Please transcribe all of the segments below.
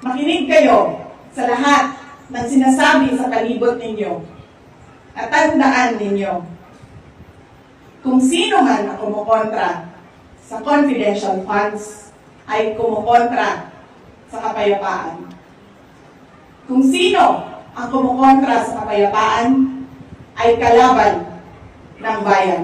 Makinig kayo sa lahat ng sinasabi sa palibot ninyo at tandaan ninyo, kung sino man ang kumukontra sa confidential funds ay kumukontra sa kapayapaan. Kung sino ang kumukontra sa kapayapaan ay kalaban ng bayan.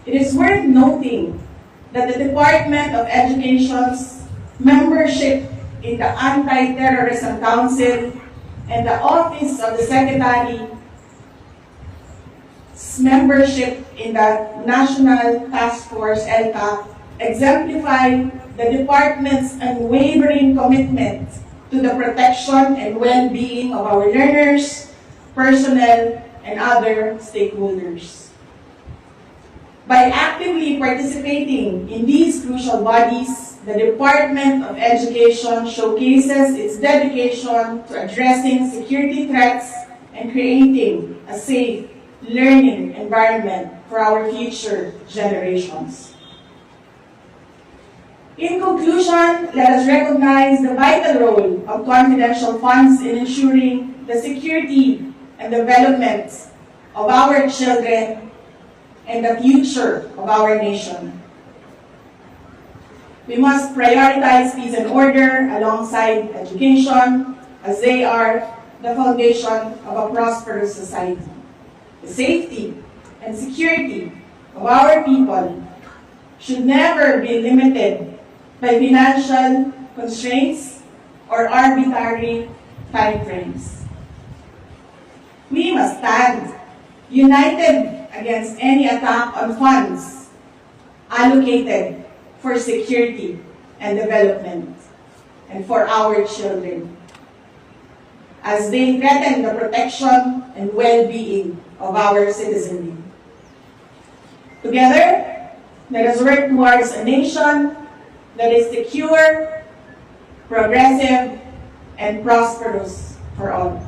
It is worth noting that the Department of Education's membership in the Anti-Terrorism Council and the Office of the Secretary's membership in the National Task Force LTAC exemplify the department's unwavering commitment to the protection and well-being of our learners, personnel, and other stakeholders. By actively participating in these crucial bodies, the Department of Education showcases its dedication to addressing security threats and creating a safe learning environment for our future generations. In conclusion, let us recognize the vital role of confidential funds in ensuring the security and development of our children and the future of our nation. We must prioritize peace and order alongside education, as they are the foundation of a prosperous society. The safety and security of our people should never be limited by financial constraints or arbitrary timeframes. We must stand united against any attack on funds allocated for security and development and for our children, as they threaten the protection and well-being of our citizenry. Together, let us work towards a nation that is secure, progressive, and prosperous for all.